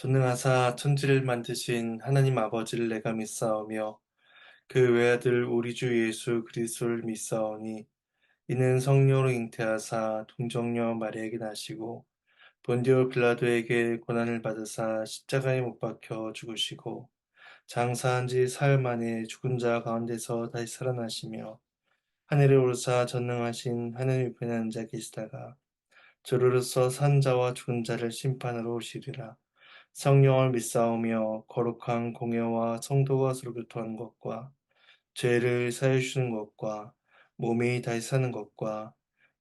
전능하사 천지를 만드신 하나님 아버지를 내가 믿사오며 그 외아들 우리 주 예수 그리스도를 믿사오니 이는 성령으로 잉태하사 동정녀 마리아에게 나시고 본디오 빌라도에게 고난을 받으사 십자가에 못 박혀 죽으시고 장사한 지 사흘 만에 죽은 자 가운데서 다시 살아나시며 하늘에 오르사 전능하신 하늘 우편에 앉아 계시다가 저로서 산 자와 죽은 자를 심판하러 오시리라. 성령을 믿사오며 거룩한 공예와 성도가 서로 교통하는 것과 죄를 사해 주시는 것과 몸이 다시 사는 것과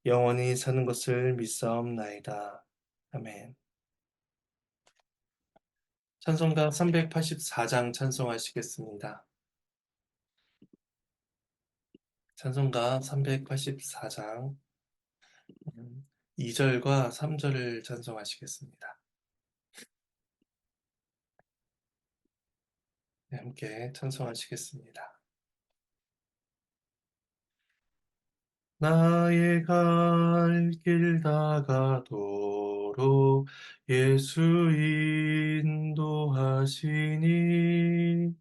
영원히 사는 것을 믿사옵나이다. 아멘. 찬송가 384장 찬송하시겠습니다. 찬송가 384장 2절과 3절을 찬송하시겠습니다. 네, 함께 찬송하시겠습니다. 나의 갈 길 다가도록 예수 인도하시니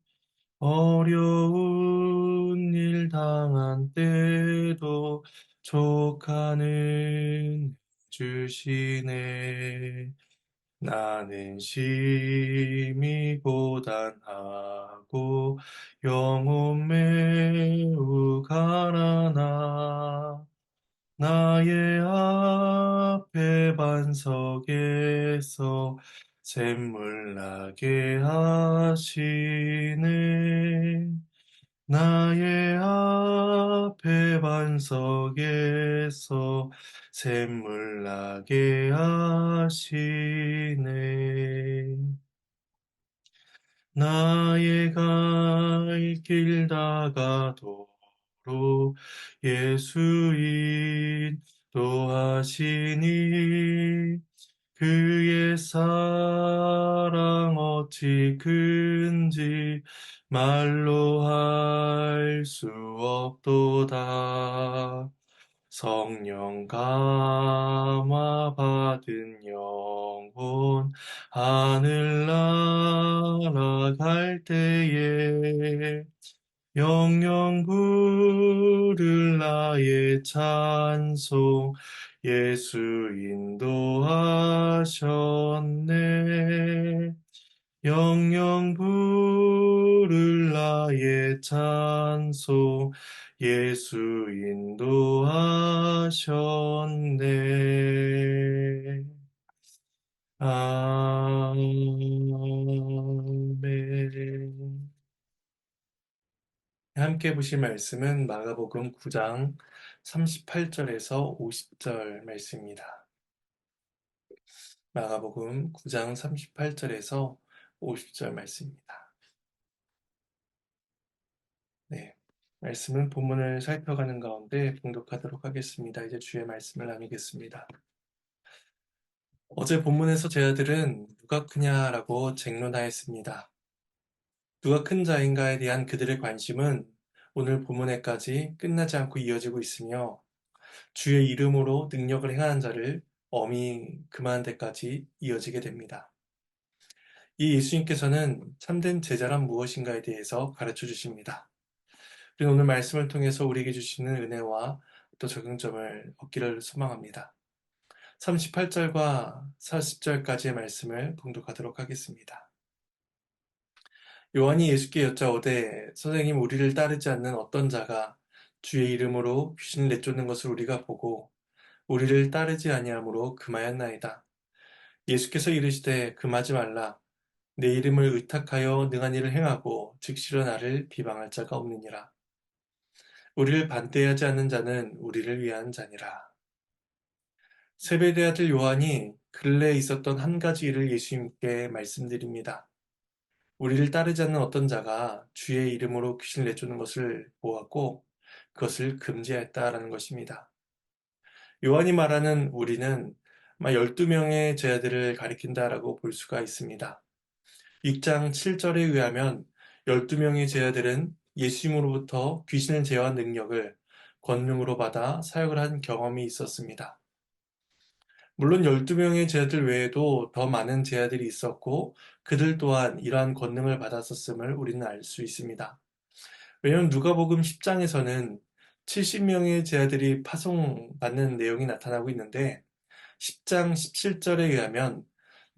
어려운 일 당한 때도 족하는 주시네. 나는 심히 고단하고 영혼 매우 가난하 나의 앞에 반석에서 샘물 나게 하시네. 나의 앞에 반석에서 샘물 나게 하시네. 나의 갈 길 다가도록 예수 인도하시니 그의 사랑 어찌 큰지 말로 할 수 없도다. 성령 감화 받은 영혼 하늘나라 갈 때에 영영 부를 나의 찬송 예수 인도하셨네. 영영 부를 나의 찬송 예수 인도하셨네. 아멘. 함께 보실 말씀은 마가복음 9장 38절에서 50절 말씀입니다. 마가복음 9장 38절에서 50절 말씀입니다. 네. 말씀은 본문을 살펴가는 가운데 봉독하도록 하겠습니다. 이제 주의 말씀을 나누겠습니다. 어제 본문에서 제 아들은 누가 크냐라고 쟁론하였습니다. 누가 큰 자인가에 대한 그들의 관심은 오늘 본문에까지 끝나지 않고 이어지고 있으며 주의 이름으로 능력을 행하는 자를 엄히 금하는 데까지 이어지게 됩니다. 이 예수님께서는 참된 제자란 무엇인가에 대해서 가르쳐 주십니다. 그리고 오늘 말씀을 통해서 우리에게 주시는 은혜와 또 적용점을 얻기를 소망합니다. 38절과 40절까지의 말씀을 봉독하도록 하겠습니다. 요한이 예수께 여짜오되 선생님 우리를 따르지 않는 어떤 자가 주의 이름으로 귀신을 내쫓는 것을 우리가 보고 우리를 따르지 아니하므로 금하였나이다. 예수께서 이르시되 금하지 말라. 내 이름을 의탁하여 능한 일을 행하고 즉시로 나를 비방할 자가 없느니라. 우리를 반대하지 않는 자는 우리를 위한 자니라. 세베대 아들 요한이 근래에 있었던 한 가지 일을 예수님께 말씀드립니다. 우리를 따르지 않는 어떤 자가 주의 이름으로 귀신을 내쫓는 것을 보았고 그것을 금지했다라는 것입니다. 요한이 말하는 우리는 아마 12명의 제자들을 가리킨다라고 볼 수가 있습니다. 6장 7절에 의하면 12명의 제자들은 예수님으로부터 귀신을 제어한 능력을 권능으로 받아 사역을 한 경험이 있었습니다. 물론 12명의 제자들 외에도 더 많은 제자들이 있었고 그들 또한 이러한 권능을 받았었음을 우리는 알 수 있습니다. 왜냐하면 누가복음 10장에서는 70명의 제자들이 파송받는 내용이 나타나고 있는데 10장 17절에 의하면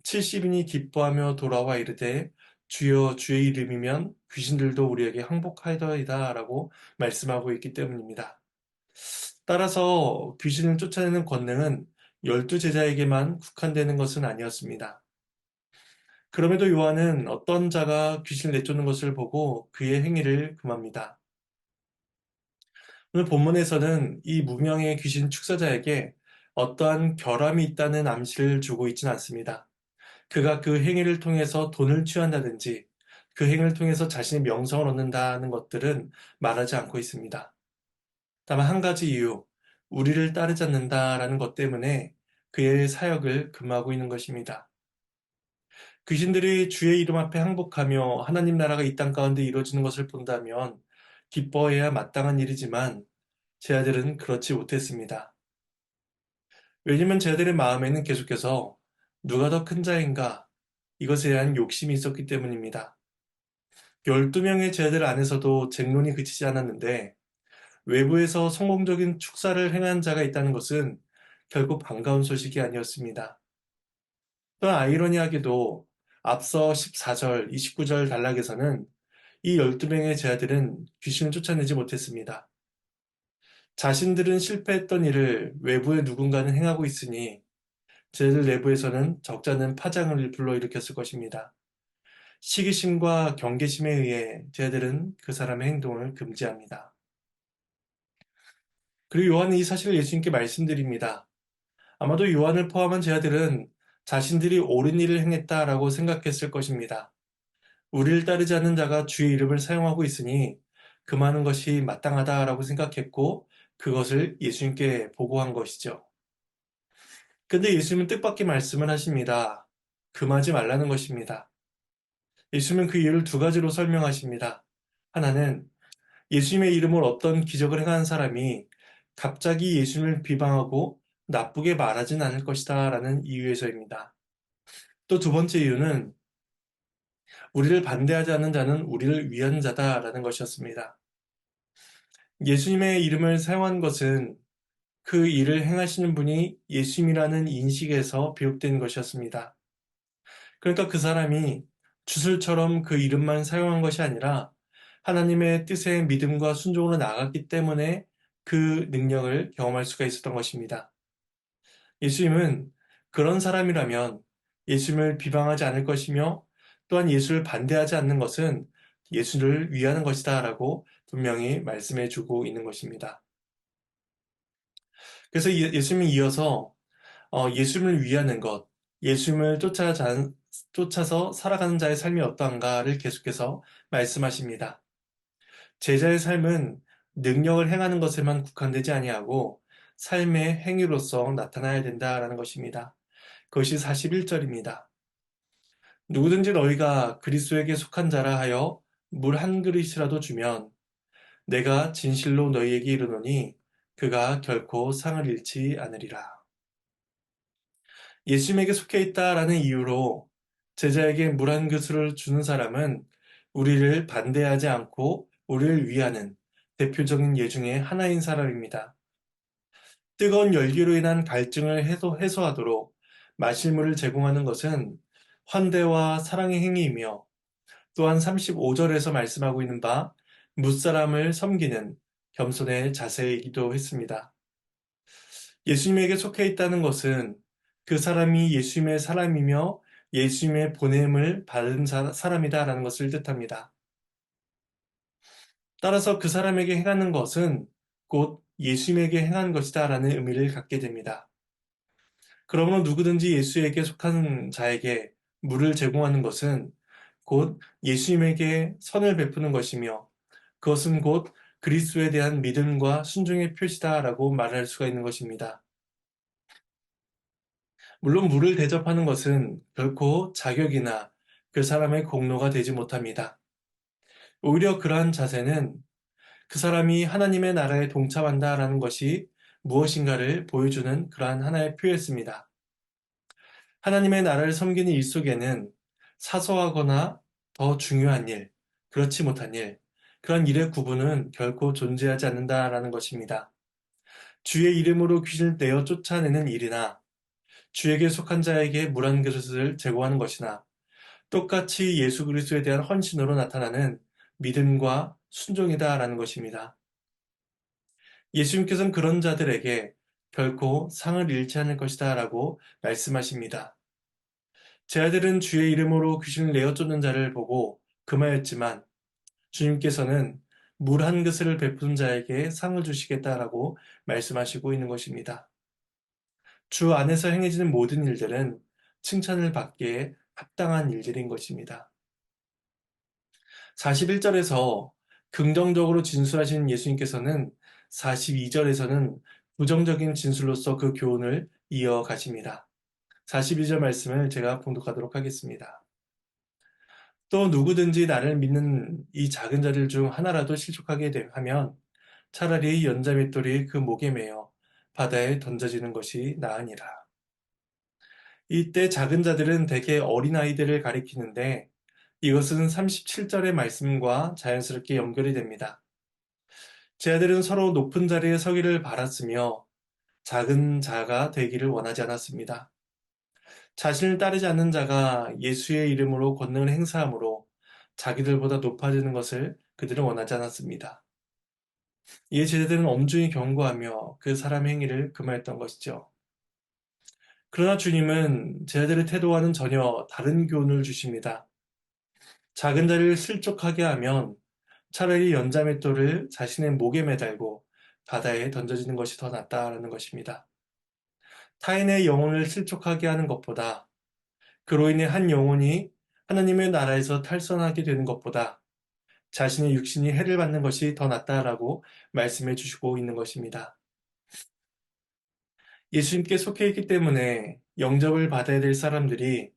70인이 기뻐하며 돌아와 이르되 주여 주의 이름이면 귀신들도 우리에게 항복하이더이다 라고 말씀하고 있기 때문입니다. 따라서 귀신을 쫓아내는 권능은 12제자에게만 국한되는 것은 아니었습니다. 그럼에도 요한은 어떤 자가 귀신을 내쫓는 것을 보고 그의 행위를 금합니다. 오늘 본문에서는 이 무명의 귀신 축사자에게 어떠한 결함이 있다는 암시를 주고 있지는 않습니다. 그가 그 행위를 통해서 돈을 취한다든지 그 행위를 통해서 자신의 명성을 얻는다는 것들은 말하지 않고 있습니다. 다만 한 가지 이유, 우리를 따르지 않는다라는 것 때문에 그의 사역을 금하고 있는 것입니다. 귀신들이 주의 이름 앞에 항복하며 하나님 나라가 이 땅 가운데 이루어지는 것을 본다면 기뻐해야 마땅한 일이지만 제 아들은 그렇지 못했습니다. 왜냐면 제 아들의 마음에는 계속해서 누가 더 큰 자인가 이것에 대한 욕심이 있었기 때문입니다. 12명의 제자들 안에서도 쟁론이 그치지 않았는데 외부에서 성공적인 축사를 행한 자가 있다는 것은 결국 반가운 소식이 아니었습니다. 또한 아이러니하게도 앞서 14절, 29절 단락에서는 이 12명의 제자들은 귀신을 쫓아내지 못했습니다. 자신들은 실패했던 일을 외부의 누군가는 행하고 있으니 제자들 내부에서는 적잖은 파장을 불러일으켰을 것입니다. 시기심과 경계심에 의해 제자들은 그 사람의 행동을 금지합니다. 그리고 요한은 이 사실을 예수님께 말씀드립니다. 아마도 요한을 포함한 제자들은 자신들이 옳은 일을 행했다라고 생각했을 것입니다. 우리를 따르지 않는 자가 주의 이름을 사용하고 있으니 금하는 것이 마땅하다라고 생각했고 그것을 예수님께 보고한 것이죠. 근데 예수님은 뜻밖의 말씀을 하십니다. 금하지 말라는 것입니다. 예수님은 그 이유를 두 가지로 설명하십니다. 하나는 예수님의 이름으로 어떤 기적을 행하는 사람이 갑자기 예수님을 비방하고 나쁘게 말하진 않을 것이다 라는 이유에서입니다. 또 두 번째 이유는 우리를 반대하지 않는 자는 우리를 위한 자다라는 것이었습니다. 예수님의 이름을 사용한 것은 그 일을 행하시는 분이 예수님이라는 인식에서 비롯된 것이었습니다. 그러니까 그 사람이 주술처럼 그 이름만 사용한 것이 아니라 하나님의 뜻에 믿음과 순종으로 나갔기 때문에 그 능력을 경험할 수가 있었던 것입니다. 예수님은 그런 사람이라면 예수님을 비방하지 않을 것이며 또한 예수를 반대하지 않는 것은 예수를 위하는 것이다 라고 분명히 말씀해 주고 있는 것입니다. 그래서 예수님이 이어서 예수님을 위하는 것, 예수님을 쫓아서 살아가는 자의 삶이 어떠한가를 계속해서 말씀하십니다. 제자의 삶은 능력을 행하는 것에만 국한되지 아니하고 삶의 행위로서 나타나야 된다라는 것입니다. 그것이 41절입니다. 누구든지 너희가 그리스도에게 속한 자라 하여 물 한 그릇이라도 주면 내가 진실로 너희에게 이르노니 그가 결코 상을 잃지 않으리라. 예수님에게 속해 있다라는 이유로 제자에게 물 한 그릇을 주는 사람은 우리를 반대하지 않고 우리를 위하는 대표적인 예 중에 하나인 사람입니다. 뜨거운 열기로 인한 갈증을 해소하도록 마실 물을 제공하는 것은 환대와 사랑의 행위이며 또한 35절에서 말씀하고 있는 바 무사람을 섬기는 겸손의 자세이기도 했습니다. 예수님에게 속해 있다는 것은 그 사람이 예수님의 사람이며 예수님의 보냄을 받은 사람이다라는 것을 뜻합니다. 따라서 그 사람에게 행하는 것은 곧 예수님에게 행한 것이다라는 의미를 갖게 됩니다. 그러므로 누구든지 예수에게 속한 자에게 물을 제공하는 것은 곧 예수님에게 선을 베푸는 것이며 그것은 곧 그리스도에 대한 믿음과 순종의 표시다라고 말할 수가 있는 것입니다. 물론 물을 대접하는 것은 결코 자격이나 그 사람의 공로가 되지 못합니다. 오히려 그러한 자세는 그 사람이 하나님의 나라에 동참한다라는 것이 무엇인가를 보여주는 그러한 하나의 표였습니다. 하나님의 나라를 섬기는 일 속에는 사소하거나 더 중요한 일, 그렇지 못한 일, 그런 일의 구분은 결코 존재하지 않는다라는 것입니다. 주의 이름으로 귀신을 내어 쫓아내는 일이나 주에게 속한 자에게 물 한 그릇을 제공하는 것이나 똑같이 예수 그리스도에 대한 헌신으로 나타나는 믿음과 순종이다라는 것입니다. 예수님께서는 그런 자들에게 결코 상을 잃지 않을 것이다 라고 말씀하십니다. 제 아들은 주의 이름으로 귀신을 내어 쫓는 자를 보고 금하였지만 주님께서는 물 한 그릇을 베푼 자에게 상을 주시겠다라고 말씀하시고 있는 것입니다. 주 안에서 행해지는 모든 일들은 칭찬을 받기에 합당한 일들인 것입니다. 41절에서 긍정적으로 진술하신 예수님께서는 42절에서는 부정적인 진술로서 그 교훈을 이어가십니다. 42절 말씀을 제가 봉독하도록 하겠습니다. 또 누구든지 나를 믿는 이 작은 자들 중 하나라도 실족하게 하면 차라리 연자맷돌이 그 목에 매어 바다에 던져지는 것이 나으니라. 이때 작은 자들은 대개 어린아이들을 가리키는데 이것은 37절의 말씀과 자연스럽게 연결이 됩니다. 제 아들은 서로 높은 자리에 서기를 바랐으며 작은 자가 되기를 원하지 않았습니다. 자신을 따르지 않는 자가 예수의 이름으로 권능을 행사함으로 자기들보다 높아지는 것을 그들은 원하지 않았습니다. 이에 제자들은 엄중히 경고하며 그 사람의 행위를 금하였던 것이죠. 그러나 주님은 제자들의 태도와는 전혀 다른 교훈을 주십니다. 작은 자를 실족하게 하면 차라리 연자맷돌을 자신의 목에 매달고 바다에 던져지는 것이 더 낫다라는 것입니다. 타인의 영혼을 실족하게 하는 것보다 그로 인해 한 영혼이 하나님의 나라에서 탈선하게 되는 것보다 자신의 육신이 해를 받는 것이 더 낫다라고 말씀해 주시고 있는 것입니다. 예수님께 속해 있기 때문에 영접을 받아야 될 사람들이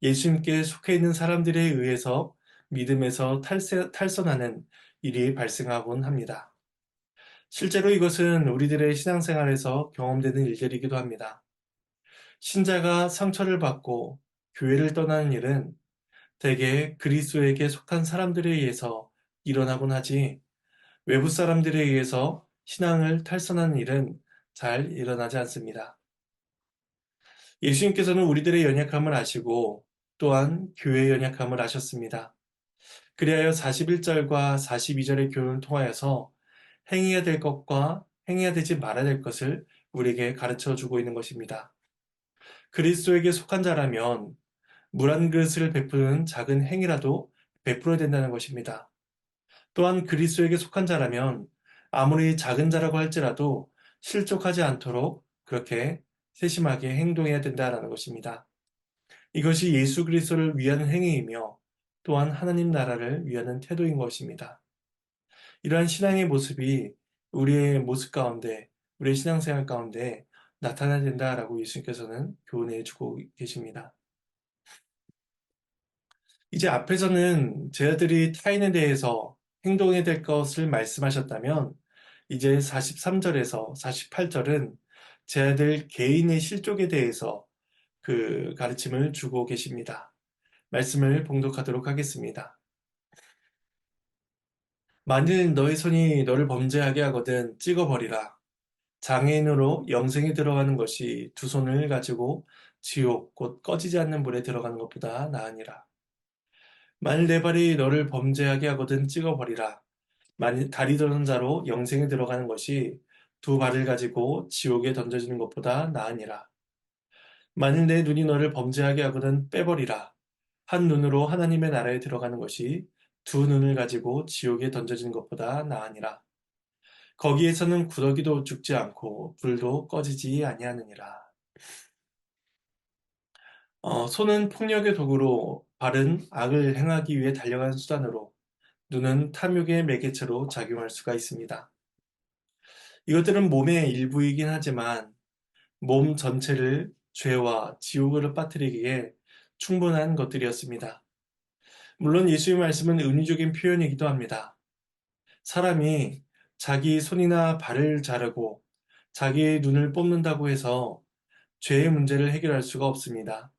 예수님께 속해 있는 사람들에 의해서 믿음에서 탈선하는 일이 발생하곤 합니다. 실제로 이것은 우리들의 신앙생활에서 경험되는 일들이기도 합니다. 신자가 상처를 받고 교회를 떠나는 일은 대개 그리스도에게 속한 사람들에 의해서 일어나곤 하지 외부 사람들에 의해서 신앙을 탈선하는 일은 잘 일어나지 않습니다. 예수님께서는 우리들의 연약함을 아시고 또한 교회의 연약함을 아셨습니다. 그리하여 41절과 42절의 교훈을 통하여서 행해야 될 것과 행해야 되지 말아야 될 것을 우리에게 가르쳐 주고 있는 것입니다. 그리스도에게 속한 자라면 물 한 그릇을 베푸는 작은 행위라도 베풀어야 된다는 것입니다. 또한 그리스도에게 속한 자라면 아무리 작은 자라고 할지라도 실족하지 않도록 그렇게 세심하게 행동해야 된다는 것입니다. 이것이 예수 그리스도를 위하는 행위이며 또한 하나님 나라를 위하는 태도인 것입니다. 이러한 신앙의 모습이 우리의 모습 가운데, 우리의 신앙생활 가운데 나타나야 된다라고 예수님께서는 교훈해 주고 계십니다. 이제 앞에서는 제자들이 타인에 대해서 행동해야 될 것을 말씀하셨다면 이제 43절에서 48절은 제자들 개인의 실족에 대해서 그 가르침을 주고 계십니다. 말씀을 봉독하도록 하겠습니다. 만일 너의 손이 너를 범죄하게 하거든 찍어버리라. 장애인으로 영생에 들어가는 것이 두 손을 가지고 지옥 곧 꺼지지 않는 불에 들어가는 것보다 나으니라. 만일 내 발이 너를 범죄하게 하거든 찍어버리라. 만일 다리 저는 자로 영생에 들어가는 것이 두 발을 가지고 지옥에 던져지는 것보다 나으니라. 만일 내 눈이 너를 범죄하게 하거든 빼버리라. 한 눈으로 하나님의 나라에 들어가는 것이 두 눈을 가지고 지옥에 던져지는 것보다 나으니라. 거기에서는 구더기도 죽지 않고 불도 꺼지지 아니하느니라. 손은 폭력의 도구로, 발은 악을 행하기 위해 달려가는 수단으로, 눈은 탐욕의 매개체로 작용할 수가 있습니다. 이것들은 몸의 일부이긴 하지만 몸 전체를 죄와 지옥으로 빠뜨리기에 충분한 것들이었습니다. 물론 예수의 말씀은 은유적인 표현이기도 합니다. 사람이 자기 손이나 발을 자르고 자기의 눈을 뽑는다고 해서 죄의 문제를 해결할 수가 없습니다.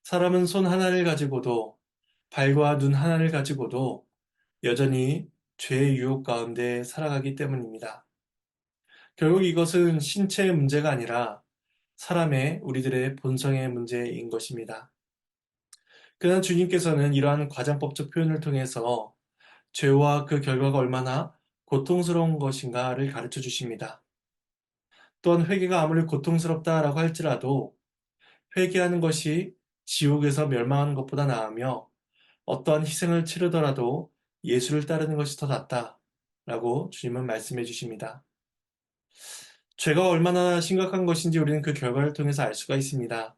사람은 손 하나를 가지고도 발과 눈 하나를 가지고도 여전히 죄의 유혹 가운데 살아가기 때문입니다. 결국 이것은 신체의 문제가 아니라 사람의 우리들의 본성의 문제인 것입니다. 그러나 주님께서는 이러한 과장법적 표현을 통해서 죄와 그 결과가 얼마나 고통스러운 것인가를 가르쳐 주십니다. 또한 회개가 아무리 고통스럽다라고 할지라도 회개하는 것이 지옥에서 멸망하는 것보다 나으며 어떠한 희생을 치르더라도 예수를 따르는 것이 더 낫다라고 주님은 말씀해 주십니다. 죄가 얼마나 심각한 것인지 우리는 그 결과를 통해서 알 수가 있습니다.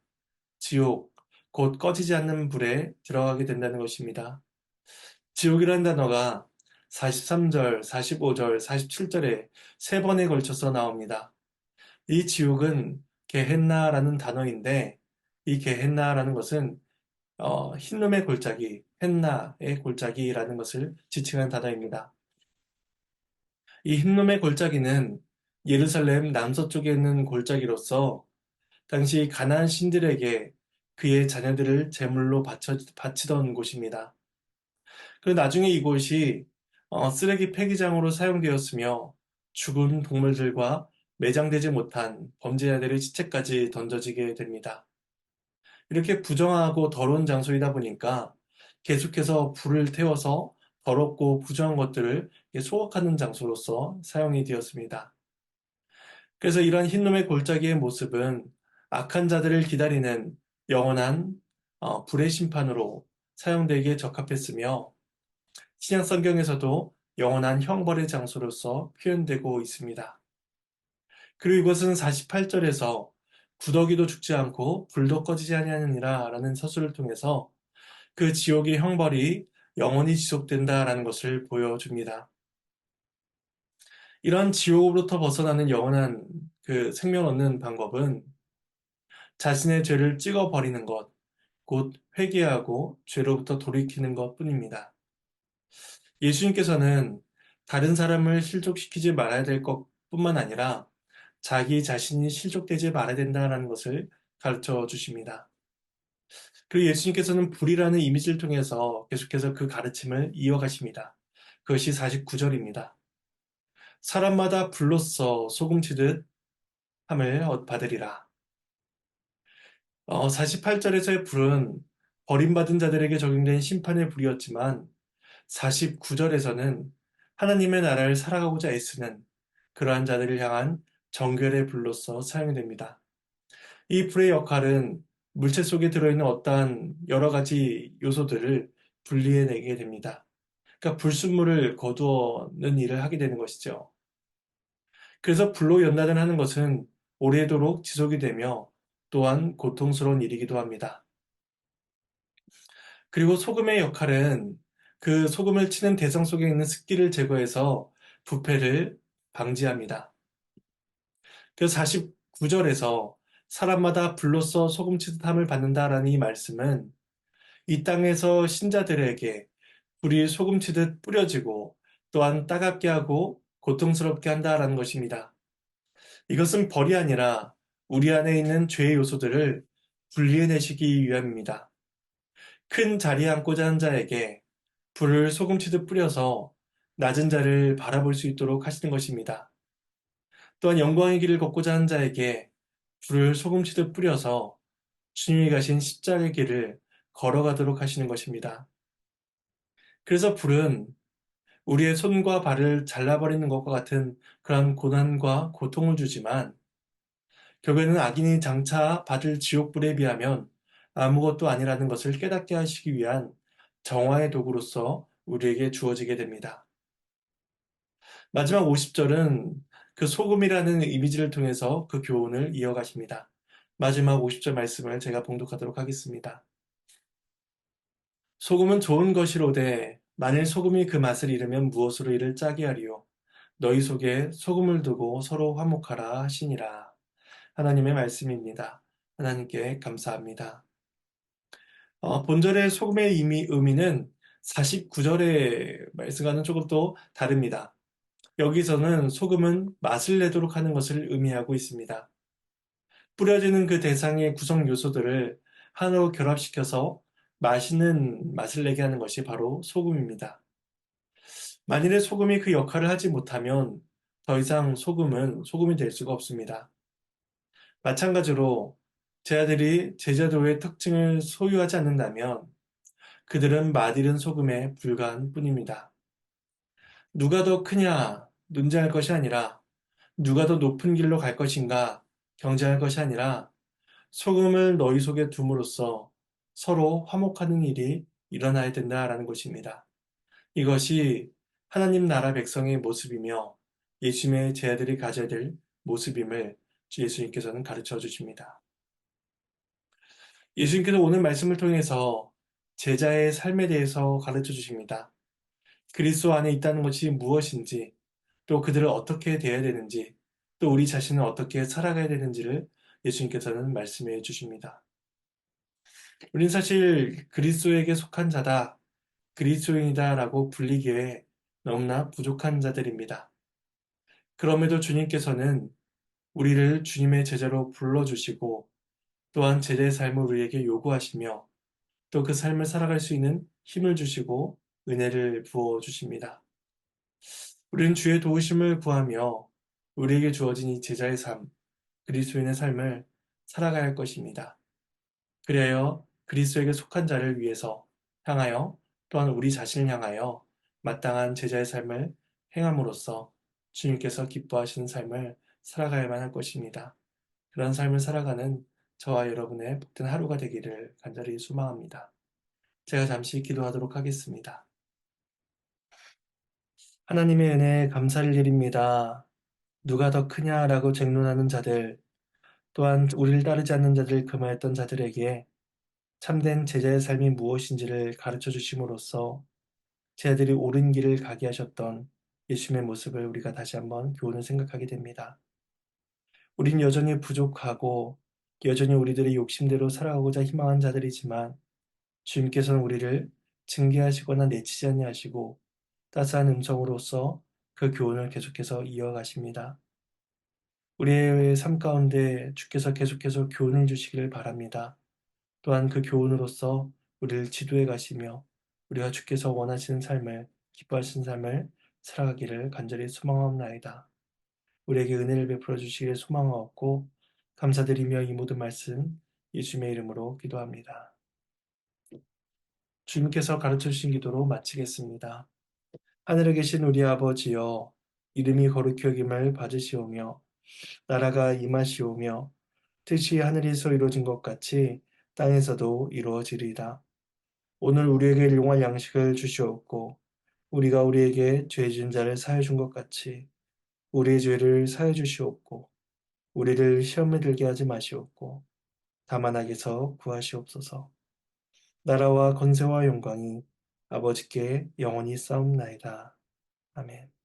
지옥, 곧 꺼지지 않는 불에 들어가게 된다는 것입니다. 지옥이라는 단어가 43절, 45절, 47절에 세 번에 걸쳐서 나옵니다. 이 지옥은 게헨나라는 단어인데 이 게헨나라는 것은 흰놈의 골짜기, 헨나의 골짜기라는 것을 지칭한 단어입니다. 이 흰놈의 골짜기는 예루살렘 남서쪽에 있는 골짜기로서 당시 가나안 신들에게 그의 자녀들을 제물로 바치던 곳입니다. 그리고 나중에 이곳이 쓰레기 폐기장으로 사용되었으며 죽은 동물들과 매장되지 못한 범죄자들의 시체까지 던져지게 됩니다. 이렇게 부정하고 더러운 장소이다 보니까 계속해서 불을 태워서 더럽고 부정한 것들을 소각하는 장소로서 사용이 되었습니다. 그래서 이런 흰놈의 골짜기의 모습은 악한 자들을 기다리는 영원한 불의 심판으로 사용되기에 적합했으며 신약 성경에서도 영원한 형벌의 장소로서 표현되고 있습니다. 그리고 이것은 48절에서 구더기도 죽지 않고 불도 꺼지지 아니하느니라 라는 서술을 통해서 그 지옥의 형벌이 영원히 지속된다라는 것을 보여줍니다. 이런 지옥으로부터 벗어나는 영원한 그 생명 얻는 방법은 자신의 죄를 찍어버리는 것, 곧 회개하고 죄로부터 돌이키는 것 뿐입니다. 예수님께서는 다른 사람을 실족시키지 말아야 될 것뿐만 아니라 자기 자신이 실족되지 말아야 된다는 것을 가르쳐 주십니다. 그리고 예수님께서는 불이라는 이미지를 통해서 계속해서 그 가르침을 이어가십니다. 그것이 49절입니다. 사람마다 불로써 소금치듯 함을 받으리라. 48절에서의 불은 버림받은 자들에게 적용된 심판의 불이었지만 49절에서는 하나님의 나라를 살아가고자 애쓰는 그러한 자들을 향한 정결의 불로서 사용됩니다. 이 불의 역할은 물체 속에 들어있는 어떠한 여러 가지 요소들을 분리해내게 됩니다. 그러니까 불순물을 거두는 일을 하게 되는 것이죠. 그래서 불로 연단을 하는 것은 오래도록 지속이 되며 또한 고통스러운 일이기도 합니다. 그리고 소금의 역할은 그 소금을 치는 대상 속에 있는 습기를 제거해서 부패를 방지합니다. 그래서 49절에서 사람마다 불로써 소금 치듯 함을 받는다라는 이 말씀은 이 땅에서 신자들에게 불이 소금 치듯 뿌려지고 또한 따갑게 하고 고통스럽게 한다라는 것입니다. 이것은 벌이 아니라 우리 안에 있는 죄의 요소들을 분리해내시기 위함입니다. 큰 자리에 앉고자 하는 자에게 불을 소금치듯 뿌려서 낮은 자를 바라볼 수 있도록 하시는 것입니다. 또한 영광의 길을 걷고자 하는 자에게 불을 소금치듯 뿌려서 주님이 가신 십자가의 길을 걸어가도록 하시는 것입니다. 그래서 불은 우리의 손과 발을 잘라버리는 것과 같은 그런 고난과 고통을 주지만 결국에는 악인이 장차 받을 지옥불에 비하면 아무것도 아니라는 것을 깨닫게 하시기 위한 정화의 도구로서 우리에게 주어지게 됩니다. 마지막 50절은 그 소금이라는 이미지를 통해서 그 교훈을 이어가십니다. 마지막 50절 말씀을 제가 봉독하도록 하겠습니다. 소금은 좋은 것이로되 만일 소금이 그 맛을 잃으면 무엇으로 이를 짜게 하리요. 너희 속에 소금을 두고 서로 화목하라 하시니라. 하나님의 말씀입니다. 하나님께 감사합니다. 본절의 소금의 의미는 49절의 말씀과는 조금 또 다릅니다. 여기서는 소금은 맛을 내도록 하는 것을 의미하고 있습니다. 뿌려지는 그 대상의 구성 요소들을 하나로 결합시켜서 맛있는 맛을 내게 하는 것이 바로 소금입니다. 만일에 소금이 그 역할을 하지 못하면 더 이상 소금은 소금이 될 수가 없습니다. 마찬가지로 제자들이 제자도의 특징을 소유하지 않는다면 그들은 맛있는 소금에 불과한 뿐입니다. 누가 더 크냐 논쟁할 것이 아니라 누가 더 높은 길로 갈 것인가 경쟁할 것이 아니라 소금을 너희 속에 둠으로써 서로 화목하는 일이 일어나야 된다라는 것입니다. 이것이 하나님 나라 백성의 모습이며 예수님의 제자들이 가져야 될 모습임을 주 예수님께서는 가르쳐 주십니다. 예수님께서 오늘 말씀을 통해서 제자의 삶에 대해서 가르쳐 주십니다. 그리스도 안에 있다는 것이 무엇인지, 또 그들을 어떻게 대해야 되는지, 또 우리 자신을 어떻게 살아가야 되는지를 예수님께서는 말씀해 주십니다. 우리는 사실 그리스도에게 속한 자다, 그리스도인이다라고 불리기에 너무나 부족한 자들입니다. 그럼에도 주님께서는 우리를 주님의 제자로 불러주시고 또한 제자의 삶을 우리에게 요구하시며 또 그 삶을 살아갈 수 있는 힘을 주시고 은혜를 부어 주십니다. 우리는 주의 도우심을 구하며 우리에게 주어진 이 제자의 삶, 그리스도인의 삶을 살아가야 할 것입니다. 그리하여 그리스도에게 속한 자를 위해서 향하여 또한 우리 자신을 향하여 마땅한 제자의 삶을 행함으로써 주님께서 기뻐하시는 삶을 살아가야만 할 것입니다. 그런 삶을 살아가는 저와 여러분의 복된 하루가 되기를 간절히 소망합니다. 제가 잠시 기도하도록 하겠습니다. 하나님의 은혜에 감사를 드립니다. 누가 더 크냐라고 쟁론하는 자들, 또한 우리를 따르지 않는 자들을 금하였던 자들에게 참된 제자의 삶이 무엇인지를 가르쳐 주심으로써 제자들이 옳은 길을 가게 하셨던 예수님의 모습을 우리가 다시 한번 교훈을 생각하게 됩니다. 우린 여전히 부족하고 여전히 우리들의 욕심대로 살아가고자 희망한 자들이지만 주님께서는 우리를 징계하시거나 내치지 아니하시고 따스한 음성으로서 그 교훈을 계속해서 이어가십니다. 우리의 삶 가운데 주께서 계속해서 교훈을 주시기를 바랍니다. 또한 그 교훈으로서 우리를 지도해 가시며 우리가 주께서 원하시는 삶을, 기뻐하시는 삶을 살아가기를 간절히 소망하옵나이다. 우리에게 은혜를 베풀어 주시기를 소망하옵고 감사드리며 이 모든 말씀 예수님의 이름으로 기도합니다. 주님께서 가르쳐 주신 기도로 마치겠습니다. 하늘에 계신 우리 아버지여, 이름이 거룩히 여김을 받으시오며 나라가 임하시오며 뜻이 하늘에서 이루어진 것 같이 땅에서도 이루어지리이다. 오늘 우리에게 일용할 양식을 주시옵고 우리가 우리에게 죄 지은 자를 사해 준 것 같이 우리의 죄를 사해 주시옵고 우리를 시험에 들게 하지 마시옵고 다만 악에서 구하시옵소서. 나라와 권세와 영광이 아버지께 영원히 싸움나이다. 아멘.